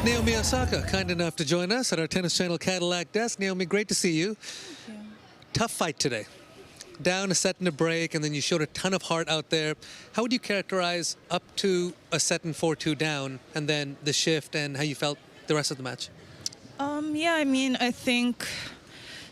Naomi Osaka, kind enough to join us at our Tennis Channel Cadillac desk. Naomi, great to see you. Thank you. Tough fight today. Down a set in a break, and then you showed a ton of heart out there. How would you characterize up to a set in 4-2 down, and then the shift and how you felt the rest of the match? I think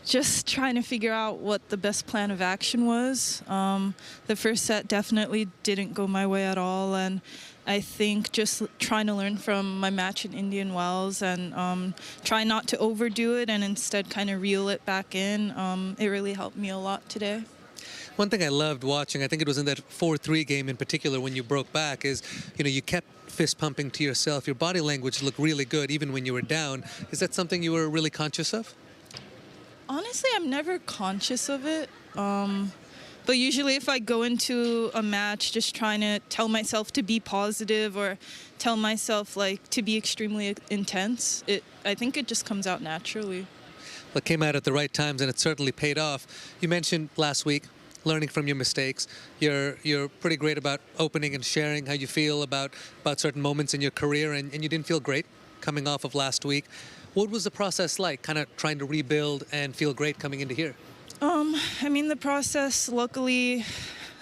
just trying to figure out what the best plan of action was. The first set definitely didn't go my way at all, and I think just trying to learn from my match in Indian Wells and try not to overdo it and instead kind of reel it back in. It really helped me a lot today. One thing I loved watching, I think it was in that 4-3 game in particular when you broke back, is, you kept fist pumping to yourself. Your body language looked really good even when you were down. Is that something you were really conscious of? Honestly, I'm never conscious of it. But usually if I go into a match just trying to tell myself to be positive or tell myself to be extremely intense, I think it just comes out naturally. Well, it came out at the right times and it certainly paid off. You mentioned last week learning from your mistakes. You're pretty great about opening and sharing how you feel about certain moments in your career, and you didn't feel great coming off of last week. What was the process like, kind of trying to rebuild and feel great coming into here? The process, luckily,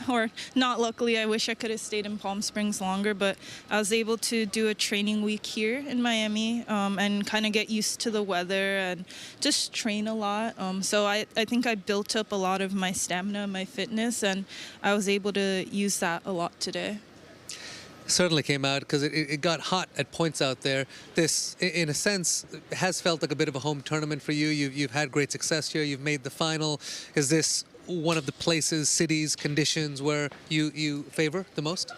or not luckily, I wish I could have stayed in Palm Springs longer, but I was able to do a training week here in Miami and kind of get used to the weather and just train a lot. So I think I built up a lot of my stamina, my fitness, and I was able to use that a lot today. Certainly came out because it got hot at points out there. This, in a sense, has felt like a bit of a home tournament for you. You've had great success here. You've made the final. Is this one of the places, cities, conditions where you favor the most?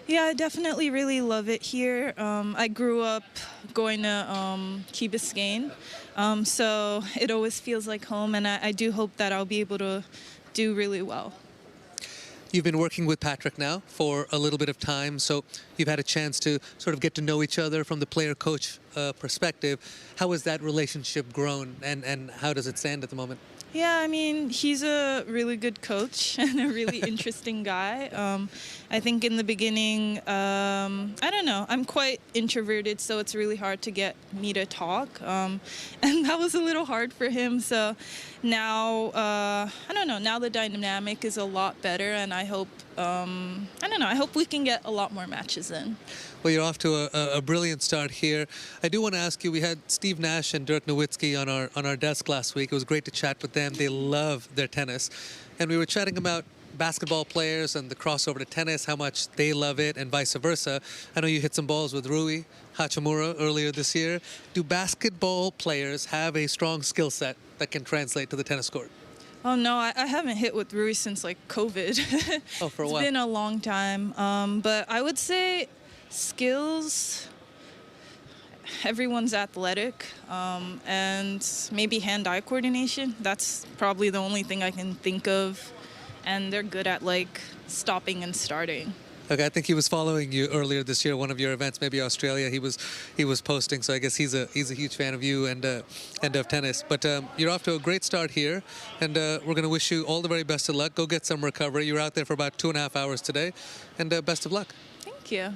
Yeah, I definitely really love it here. I grew up going to Key Biscayne, so it always feels like home, and I do hope that I'll be able to do really well. You've been working with Patrick now for a little bit of time, so you've had a chance to sort of get to know each other from the player-coach perspective. How has that relationship grown, and how does it stand at the moment? Yeah, he's a really good coach and a really interesting guy. I think in the beginning, I don't know, I'm quite introverted, so it's really hard to get me to talk. And that was a little hard for him. So now, I don't know, now the dynamic is a lot better, and I hope, I hope we can get a lot more matches in. Well, you're off to a brilliant start here. I do want to ask you, we had Steve Nash and Dirk Nowitzki on our desk last week. It was great to chat with them. They love their tennis. And we were chatting about basketball players and the crossover to tennis, how much they love it, and vice versa. I know you hit some balls with Rui Hachimura earlier this year. Do basketball players have a strong skill set that can translate to the tennis court? Oh, no, I haven't hit with Rui since, COVID. Oh, for a while. It's been a long time. But I would say skills, everyone's athletic, and maybe hand-eye coordination. That's probably the only thing I can think of. And they're good at stopping and starting. Okay, I think he was following you earlier this year, one of your events, maybe Australia. He was posting, so I guess he's a huge fan of you and of tennis. But you're off to a great start here, and we're going to wish you all the very best of luck. Go get some recovery. You were out there for about 2.5 hours today, and best of luck. Thank you.